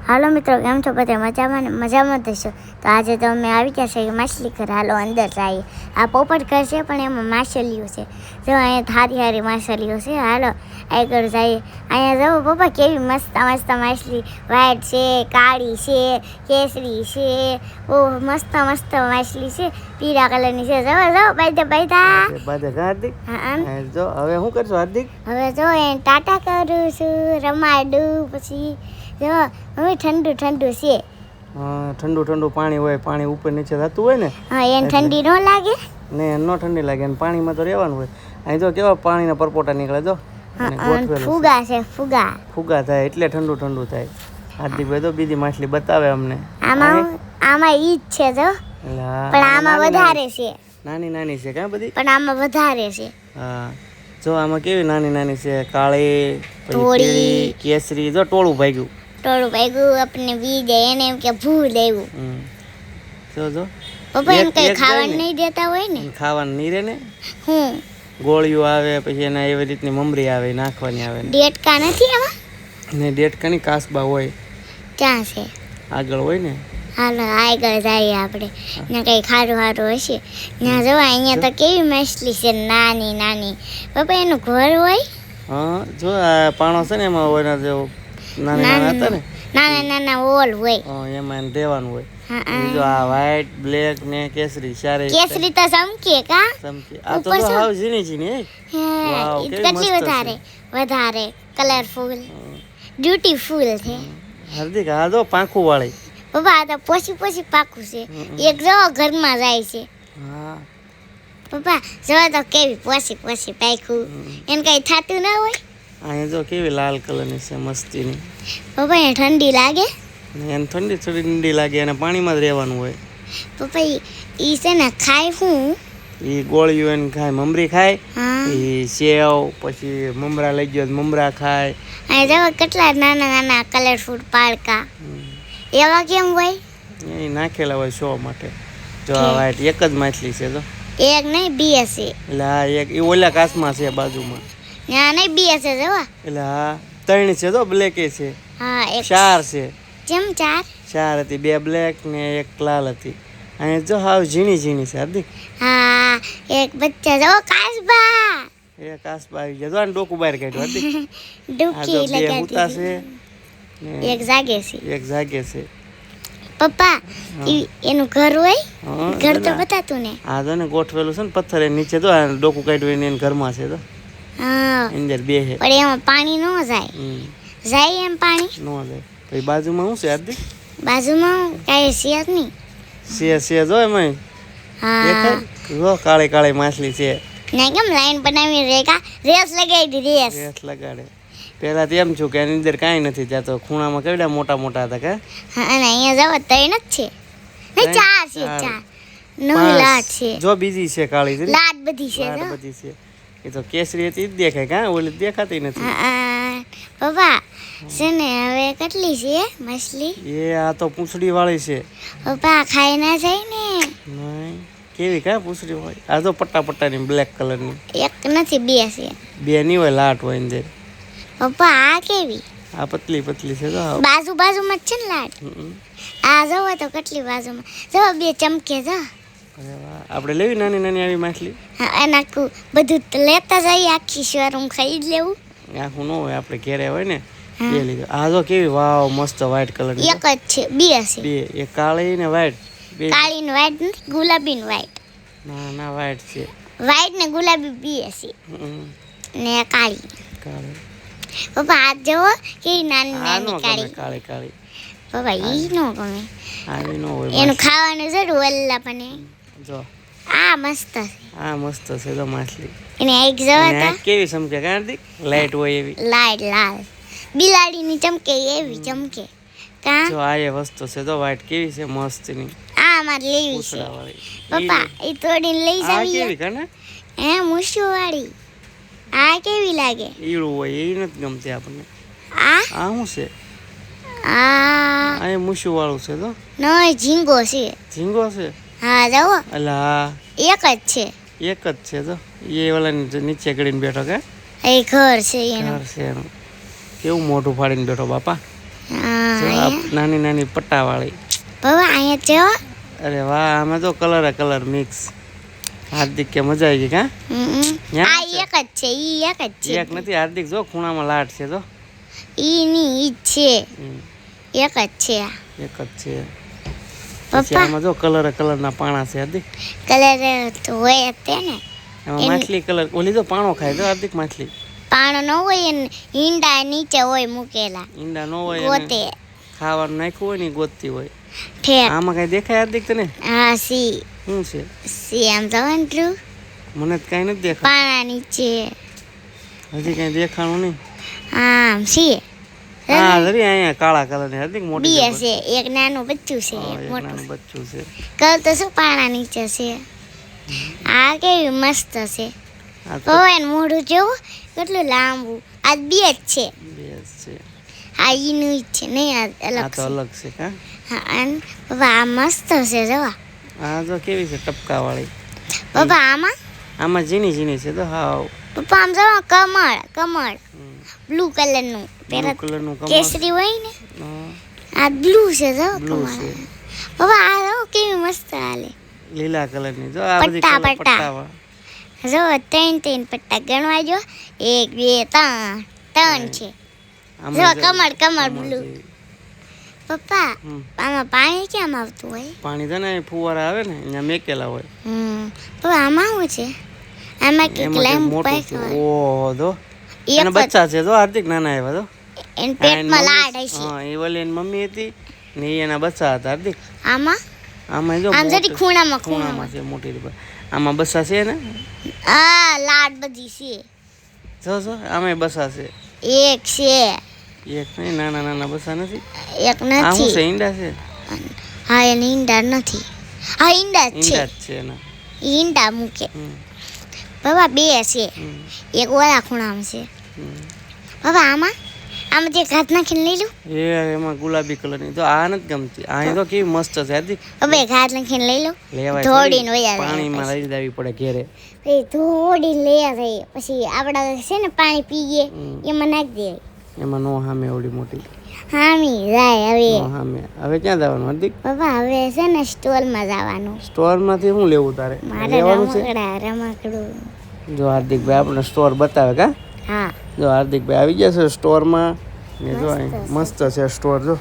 હાલો મિત્રો, કેમ છો? બધા મજામાં ને મજામાં થશો. તો આજે તો અમે આવી ગયા છે માછલી ઘર. હાલો અંદર જઈએ. આ પોપટ ઘર છે પણ એમાં માછલીઓ છે. જો અહીંયા હારી હારી માછલીઓ છે. હાલો આગળ જઈએ. અહીંયા જુઓ પપ્પા, કેવી મસ્ત મસ્ત માછલી. વ્હાઈટ છે, કાળી છે, કેસરી છે, બહુ મસ્ત મસ્ત માછલી છે. પીળા કલરની છે. જવો જવો બાયદા હાર્દિક. હા જો હવે શું કરશો હાર્દિક? હવે જો એને ટાટા કરું છું, રમાડું. પછી જો હવે ઠંડુ ઠંડુ છે. હા, ઠંડુ ઠંડુ પાણી હોય, પાણી ઉપર નીચે થતું હોય ને. હા, એને ઠંડી ન લાગે ને નો ઠંડી લાગે, અને પાણીમાં તો રહેવાનું હોય. અહીં જો કેવા પાણીના પરપોટા નીકળે. જો ફુગા છે, ફુગા ફુગા થાય એટલે ઠંડુ ઠંડુ થાય. હાર્દિક ભાઈ તો બીજી માછલી બતાવે અમને. આમાં ઈ જ છે જો, પણ આમાં વધારે છે. નાની નાની છે કાં બધી? પણ આમાં વધારે છે. હા, જો આમાં કેવી નાની નાની છે. કાળી, પીળી, કેસરી. જો ટોળું ભાગ્યું. ટોળું ભાગ્યું આપણે બી જાય, એને એમ કે ભૂલ આવ્યું. જો પપ્પા એમ કઈ ખાવાનું નહીં દેતા હોય ને? ખાવાનું નહીં રહે ને. હું ગોળીઓ આવે, પછી એના એવી રીતની મમરી આવે, નાખવાની આવે. ડેટકા નથી આમાં? ને ડેટકાની કાસબા હોય. ક્યાં છે? આગળ હોય ને. હાલો આગળ જઈએ આપણે. ત્યાં કઈ ખારું ખારું હશે. ત્યાં જવા. અહીંયા તો કેવી માછલી છે, નાની નાની. પપ્પા એનું ઘર હોય? હા, જો આ પાણો છે ને એમાં હોય જેવો નાના નાના હતા ને, નાના નાના ઓલ હોય. એમાં એને દેવાનું હોય. જો આ વ્હાઈટ, બ્લેક ને કેસરી ચારે. કેસરી તો ચમકે કા? ચમકે. આ તો હાવ ઝીણી ઝીણી. હા, કેટલી વધારે કલરફુલ, બ્યુટીફુલ છે. હાર્દિક, આ જો પાંખું વાળી. પપ્પા આ તો પોછી પાકું છે. એક જો ઘરમાં જાય છે. હા પપ્પા જો તો કેવી પોછી પાકું. એને કઈ થતું ના હોય. અહીંયા જો કેવી લાલ કલરની છે, મસ્તીની. પપ્પા એને ઠંડી લાગે? એને ઠંડી થોડી ઠંડી લાગે, અને પાણીમાં જ રહેવાનું હોય. પપ્પા ઈ છે ને ખાય શું? એ ગોળીઓ એને ખાય, મમરી ખાય. એ સેવ, પછી મમરા લઈ ગયો મમરા ખાય. અહીં જો કેટલા નાના નાના કલરફુલ પાડકા. એવા કેમ હોય? એ નાખેલા હોય શો માટે. જો આ વ્હાઈટ એક જ માછલી છે. જો એક નહીં, બે છે. એટલે આ એક એ ઓલા કાચમાં છે બાજુમાં. ના નહીં, બે છે જો. એટલે આ ત્રણ છે. જો બ્લેક છે. હા, એક ચાર છે. કેમ ચાર? ચાર હતી, બે બ્લેક ને એક લાલ હતી. અને જો હાવ ઝીણી ઝીણી છે હાર્દિક. હા, એક બચ્ચા જો કાસબા. એ કાસબા આવી ગયા. જો આને ડોકું બહાર કાઢ્યું હાર્દિક. ડૂબકી લગાડી ઉતા છે. એક જાગે છે. એક જાગે છે. પપ્પા એનું ઘર હોય? ઘર તો બતાતું ને. આ જો ને ગોઠવેલું છે ને પથ્થર એ નીચે. જો આ ડોકું કાઢ્યું એને ઘરમાં છે. તો હા, અંદર બે છે. પણ એમાં પાણી ન જાય. જાય એમ પાણી ન જાય. પછી બાજુમાં શું છે હાર્દિક? બાજુમાં કાંઈ છે જ નહીં. છે જો એમાં. હા, જો કાળી કાળી માછલી છે. ના કેમ લાઈન બનાવી રેખા રેસ લગાવી દીધી. રેસ લગાડે. પેલા તો એમ છું કે એની અંદર કાંઈ નથી. ત્યાં તો ખૂણામાં કેવડા મોટા મોટા હતા. કે હા, અને અહીંયા જવો ત્રણ જ છે ને? ચાર છે. ચાર નવી લાટ છે. જો બીજી છે કાળી. લાટ બધી છે. લાટ બધી છે. એ તો કેસરી હતી જ દેખાય. કાં ઓલી દેખાતી નથી. પપ્પા છે ને હવે કેટલી છે માછલી? એ આ તો પૂંછડી વાળી છે. પપ્પા ખાઈ ના જાય ને? નહીં, કેવી કાં પૂંછડી હોય? આ તો પટ્ટા પટ્ટાની બ્લેક કલરની. એક નથી, બે છે. બે નહીં હોય, લાટ હોય અંદર. પપ્પા આ કેવી? આ પતલી પતલી છે. તો બાજુમાં જ છે ને લાટ. આ જોવો તો કેટલી બાજુમાં. જો બે ચમકે. જો આપણે લેવી નાની નાની આવી માછલી. હા, અને આખું બધું લેતા જઈએ. આખી શોરૂમ ખાઈ જ લેવું. આખું ન હોય, આપણે ઘેરે હોય ને બે લીધું. આ જો કેવી વાવ મસ્ત વ્હાઈટ કલર. એક જ છે, બે છે. બે, એક કાળી ને વ્હાઈટ. બે કાળી ને વ્હાઈટ નથી, ગુલાબી ને વ્હાઈટ. ના ના, વ્હાઈટ છે. વ્હાઈટ ને ગુલાબી બે છે. ને કાળી. કાળી. પપ્પા આ જોવો કેવી નાની નાની કાળી. કાળી કાળી. પપ્પા ઈ નો ગમે. આવી નો હોય. એનું ખાવાનું જરૂર વલ્લા પણ. જો આ મસ્ત છે. આ મસ્ત છે તો માછલી. એને એક જોવા તો કેવી ચમકે હાર્દિક? લાઈટ હોય એવી. લાઈટ લાલ બિલાડીની ચમકે એવી ચમકે. કા જો આ એ વસ્તુ છે તો વ્હાઈટ કેવી છે મસ્તની. આ મારે લેવી છે. પપ્પા એ તોડીને લઈ જાવી. આ કેવી કને? હે મુશુ વાળી. આ કેવી લાગે? ઈળું હોય એ નથી ગમતી આપણને. આ શું છે? આ એ મુશુ વાળું છે તો. નહીં, ઝીંગો છે. ઝીંગો છે? હા જાવો. અલા એક જ છે. એક જ છે તો. એ ઓલાની નીચે ગળીને બેઠો. કે એ ઘર છે એનું. ઘર છે એનું. કેવું મોઢું ફાડીને બેઠો બાપા. હા જો આ નાની નાની પટ્ટાવાળી. પપ્પા અહીંયા જો. અરે વાહ, આમાં તો કલર મિક્સ. હાર્દિક કે મજા આવી ગઈ કા? આ એક જ છે, ઈ એક જ છે. એક નથી હાર્દિક, જો ખૂણામાં લાટ છે જો. ઈ ની ઈ જ છે, એક જ છે. એક જ છે. પછી પપ્પા આમાં જો કલરના પાણા છે હાર્દિક. કલર તો હોય જ તે ને. એમાં માછલી કલર ઓલી જો પાણો ખાય જો હાર્દિક માછલી. પાણો ન હોય ને ઈંડા નીચે હોય મૂકેલા. ઈંડા ન હોય ગોતે ખાવાનું નાખ્યું હોય ને ગોતતી હોય. ઠેક. આમાં કઈ દેખાય હાર્દિક તને? હા સી શું છે? સી આમ તો અંટલું મને તો કઈ નથી દેખાય. પાણા નીચે હજી કઈ દેખાણું નહીં. આમ સી હા જરી અહીંયા કાળા કલરની હાર્દિક મોટી બે જબર. છે, એક નાનું બચ્ચું છે, હા, એક એક મોટું. નાનું બચ્ચું છે. કલ તો શું પાણા નીચે છે. આ કેવી મસ્ત છે. આ તો પવન મોઢું જેવું કેટલું લાંબુ. આ બે જ છે. બેસ છે. આ ઈનું જ છે નહીં, આ આ અલગ તો છે. અલગ છે કા? હા અને પપ્પા આ મસ્ત છે જો. આ તો કેવી છે ટપકા વાળી. પપ્પા આમાં આમાં ઝીણી છે તો હાવ. પપ્પા આમ જો કમળ બ્લુ કલરનું બ્લુ પેલા કલરનું કમળ. કેસરી હોય ને હા, આ બ્લુ છે જો બ્લુ કમળ. છે. પપ્પા આ જો કેવી મસ્ત હાલે. લીલા કલરની જો આ બધી પટ્ટા, કલર પટ્ટા. પટ્ટાવાળા. જો ત્રણ પટ્ટા ગણવા જો. 1 2 3 છે. જો આમાં કમળ બ્લુ. છે. પપ્પા હમ. આમાં પાણી કેમ આવતું હોય? પાણી છે ને ફુવારા આવે ને અહીંયા મેકેલા હોય. પપ્પા આમાં શું છે? આમાં કે એમાં કંઈક લાંબુ મોટું પાઇપ છે. હોય. ઓહો જો એક એના બચ્ચા છે જો હાર્દિક નાના એવા જો. એન આ એની પેટમાં મમ્મી- લાડ હશે. હા એ ઓલી એની મમ્મી હતી ને એ એના બચ્ચા હતા હાર્દિક. આમાં આમાં જો આમ જરી મોટું- ખૂણામાં ખૂણામાં છે મોટી રીતે. આમાં બસા છે ને આ લાડ બધી છે. જો આમાં બસા છે. એક છે, એક નહીં નાના બસા નથી. એક આ શું છે નથી. ઈંડા છે? હા એને ઈંડા નથી. હા ઈંડા જ ઈંડા છે. જ છે એના. ઈંડા મૂકે. હમ, બાબા બે છે, હમ, એક ઓલા ખૂણામાં છે. હમ. બાબા આમાં જે ઘાત નાખીને લઈ લો. એમાં ગુલાબી કલરની તો આ નથી ગમતી. આ તો કેવી મસ્ત છે હાર્દિક. હવે ઘાત નાખીને લઈ લો. લેવાય ધોડીને થોડી. વયા જાય પાણીમાં લઈ દેવી પડે ઘેરે. પછી ધોડીને લઈ જઈએ. પછી આપણા છે ને પાણી પીએ એમાં નાખી દઈએ. એમાં નો હામે ઓલી મોટી હામી જાય હવે. નો હામે. હવે ક્યાં જવાનું હાર્દિક? બાબા હવે છે ને સ્ટોલમાં જવાનું. સ્ટોરમાંથી શું લેવું તારે? મારે લેવાનું છે? રમકડું. જો હાર્દિકભાઈ આપણે સ્ટોર બતાવે કા? હા જો હાર્દિકભાઈ આવી ગયા છે સ્ટોરમાં. ને જો અહીં મસ્ત છે સ્ટોર જો.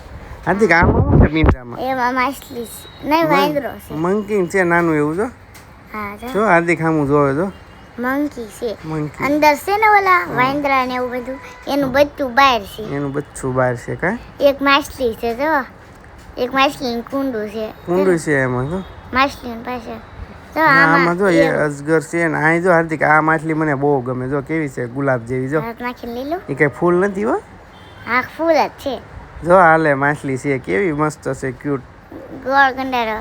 હાર્દિક આમાં શું છે પિંજરામાં? એમાં માછલી છે નહીં વાંદરો છે. મંકી છે નાનું એવું જો. હા જો જો હાર્દિક સામું જોવે જો. મંકી છે. મંકી અંદર છે ને ઓલા વાંદરા ને એવું બધું એનું બચ્ચું બહાર છે. એનું બચ્ચું બહાર છે કા? એક માછલી છે જો. એક માછલીનું કુંડું છે. કુંડું છે એમાં જો. માછલીની પાસે જો આમાં જો એ એક અજગર છે ને અહીં જો હાર્દિક આ માછલી મને બહુ ગમે જો કેવી છે ગુલાબ જેવી જો. હાથ નાખીને લઈ લો. એ કઈ ફૂલ નથી હો. આ ફૂલ જ છે. જો હાલે માછલી છે કેવી મસ્ત છે ક્યુટ. ગોળ ગંડારો.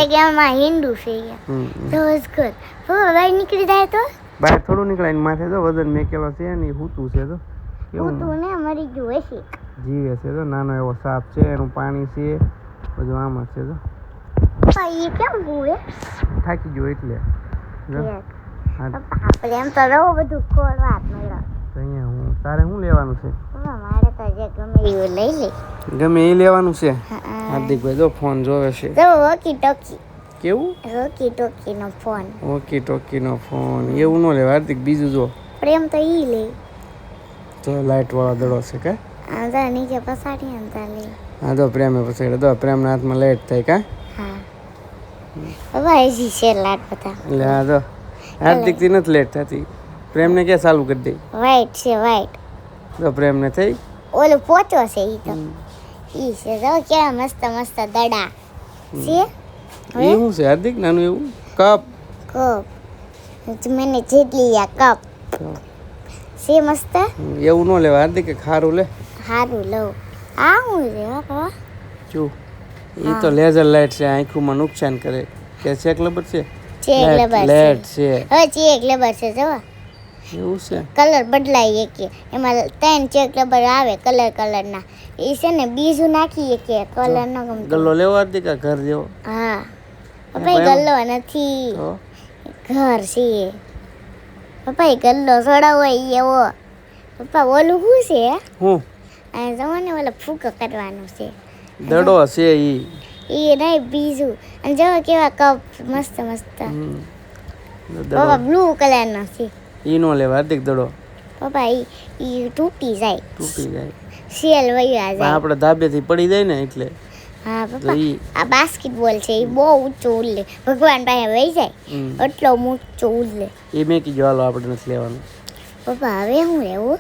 એક એમાં હિન્દુ છે તો અજગર. બહાર નીકળી જાય તો બહાર થોડું નીકળાય ને માથે જો વજન મેકેલો છે ને હુતું છે જો. હું તું ને મરી ગયું હશે. જીવે છે જો નાનો એવો સાપ છે એનું પાણી છે બધું આમાં છે જો. પપ્પા એ કેમ ભૂવે? થાકી ગયો એટલે જો. હા પપ્પા આપણે એમ તો રહો બધું ખોરવા જ મળ્યો. તો અહીંયા હું તારે શું લેવાનું છે? પપ્પા મારે તો જે ગમે એવું લઈ લે. ગમે એ લેવાનું છે. હા હાર્દિકભાઈ જો ફોન જોવે છે. તો વોકી ટોકી. કેવું? વોકી ટોકીનો ફોન. ઓકી ટોકીનો ફોન એવું ન લેવા હાર્દિક બીજું જો. પ્રેમ તો ઈ લે. તો લાઇટ વાળો દડો છે કા? આ તો નીચે પસાડી અંતર લે. હા તો પ્રેમે પછી તો પ્રેમના હાથમાં લાઇટ થાય કા? હા પપ્પા એસી છે લાટ બધા. એટલે હા તો હાર્દિકથી નથી લેટ થતી. પ્રેમને ક્યાં ચાલુ કરી દે? વ્હાઈટ છે વ્હાઈટ. તો પ્રેમને થઈ. ઓલું પોચો છે ઈ તો. ઈ છે જો કેવા મસ્ત મસ્ત દડા છે. એ શું છે હાર્દિક નાનું એવું કપ? કપ મને જેટલી આ કપ છે મસ્ત. એવું ન લેવા હાર્દિક ખારું લે. સારું લઉં. આ હું છે પપ્પા? જો એ તો લેઝર લાઇટ છે આંખોમાં નુકસાન કરે કે ચેક લબર છે? ચેક લેબર લેટ છે હવે ચેક લેબર છે જો. એવું છે. કલર બદલાય કે એમાં 3 ચેક લેબર આવે કલરના. એ છે ને બીજું નાખીએ કે કલર ન ગમતો. ગલ્લો લેવો હાર્દિક આ ઘર જેવો? હા પપ્પા ગલ્લો નથી તો ઘર છે. પપ્પા ગલ્લો થોડો હોય એવો. પપ્પા ઓલું શું છે? હું અને જવો ને ઓલો ફૂકો કરવાનું છે દડો છે ઈ એ નહીં બીજું અને જો કેવા કપ મસ્ત મસ્ત દડો પપ્પા બ્લુ કલરનો છે ઈ નો લેવા હાર્દિક દડો પપ્પા ઈ તૂટી જાય તૂટી જાય સેલ વયા પણ જાય આપણે ધાબેથી પડી જાય ને એટલે હા તો પપ્પા ઈ આ બાસ્કેટબોલ છે એ બહુ ઊંચો ઉડલે ભગવાન પાસે વહી જાય એટલો ઊંચો ઉડલે એ મેં કીધું હાલો આપણે નથી લેવાનું પપ્પા હવે હું રહેવું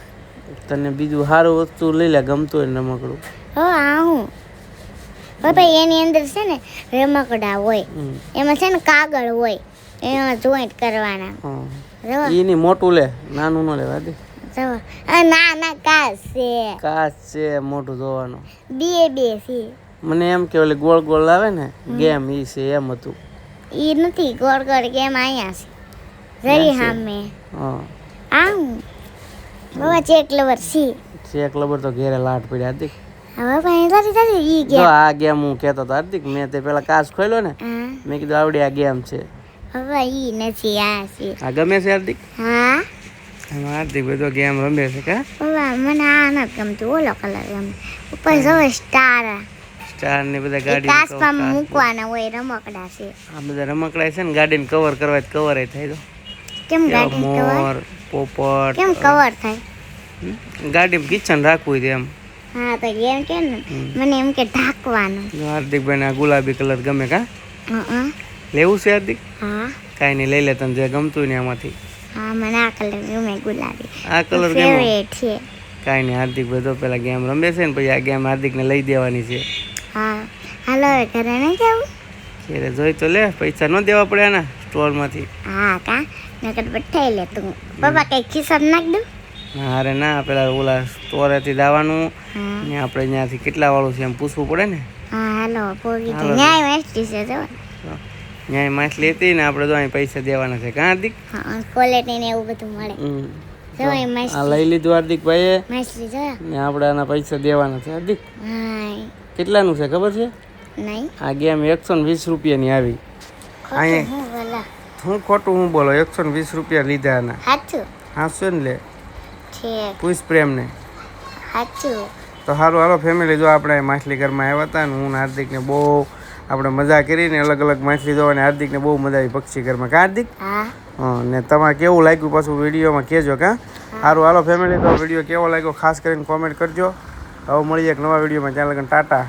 તને બીજું સારું વસ્તુ લઈ લે ગમતું હોય ને રમકડું આ હું પપ્પા એની અંદર છે ને રમકડા હોય એમાં છે ને કાગળ હોય એમાં જોઈન્ટ કરવાના હા ઈ ની મોટું લે નાનું નો લેવા દે ના ના કાચ છે કાચ છે મોટું જોવાનું બે છે મને એમ કે ઓલી ગોળ ગોળ આવે ને ગેમ ઈ છે એમ હતું ઈ નથી ગોળ ગોળ કેમ અહીંયા છે જરી સામે હા આ હું બાબા ચેક લવર છે ચેક લબર તો ઘેરે લાટ પડ્યા હાર્દિક હવે ભાઈ તારી ઈ જો ગેમ આ ગેમ હું કહેતો હતો હાર્દિક મેં તે પેલા કાચ ખોલ્યો ને મેં કીધું આવડી આ ગેમ છે હવે ઈ નથી આ છે આ ગમે છે હાર્દિક હા એમાં હાર્દિક બધો ગેમ રમે છે કા બાબા મને આ નથી ગમતું ઓલો કલર ગમે ઉપર જો સ્ટાર સ્ટાર ને બધા એ ગાડી કાચમાં મૂકવાના હોય રમકડા છે આ બધા રમકડા છે ને ગાડીને કવર કરવા કવર થાય તો કેમ ગાડી કવર મોર પોપટ કેમ કવર થાય ગાડીમાં કિચન રાખવું છે એમ હા તો એમ કે ને મને એમ કે ઢાંકવાનું હાર્દિકભાઈ આ ગુલાબી કલર ગમે કા હં. લેવું છે હાર્દિક હા કાંઈ નહીં લઈ લે તને જે ગમતું હોય ને એમાંથી હા મને આ કલર ગમે ગુલાબી આ કલર ગમે ફેવરેટ છે કાંઈ નહીં હાર્દિકભાઈ તો પેલા ગેમ રમે છે ને પછી આ ગેમ હાર્દિકને લઈ દેવાની છે હા હાલો હવે ઘરે નહીં જવું ઘેરે જોઈ તો લે પૈસા ન દેવા પડે એના સ્ટોરમાંથી હા કા નકર બઠાઈ લે તું પપ્પા કઈ ખિસ્સા નાખ દઉં અરે ના પેલા ઓલા સ્ટોરેથી દાવાનું હા ને આપણે ત્યાંથી કેટલા વાળું છે એમ પૂછવું પડે ને હા હાલો પોગી તો હાલો. ન્યાય વેસ્ટી છે જો ત્યાં માછલી હતી ને આપણે તો અહીં પૈસા દેવાના છે કાં હાર્દિક હા ક્વોલિટી ને એવું બધું મળે જો એ આ લઈ લીધું હાર્દિકભાઈએ માછલી જો ને આપણે આના પૈસા દેવાના છે હાર્દિક હા કેટલાનું છે ખબર છે નહીં આ ગેમ 120 રૂપિયાની આવી અહીંયા હું બોલા હું ખોટું હું બોલો 120 રૂપિયા લીધા આના સાચું હાંસશે ને લે છે પૂછ પ્રેમને સાચું તો સારું હાલો ફેમિલી જો આપણે માછલી ઘરમાં આવ્યા હતા ને હું ને હાર્દિકને બહુ આપણે મજા કરીને અલગ અલગ માછલી જોવાની હાર્દિકને બહુ મજા આવી પક્ષી ઘરમાં કા હાર્દિક હા હા ને તમારે કેવું લાગ્યું પાછું વિડીયોમાં કહેજો કાં સારું હાલો ફેમિલી તો વિડીયો કેવો લાગ્યો ખાસ કરીને કોમેન્ટ કરજો હવે મળીએ એક નવા વિડીયોમાં ત્યાં લગન ટાટા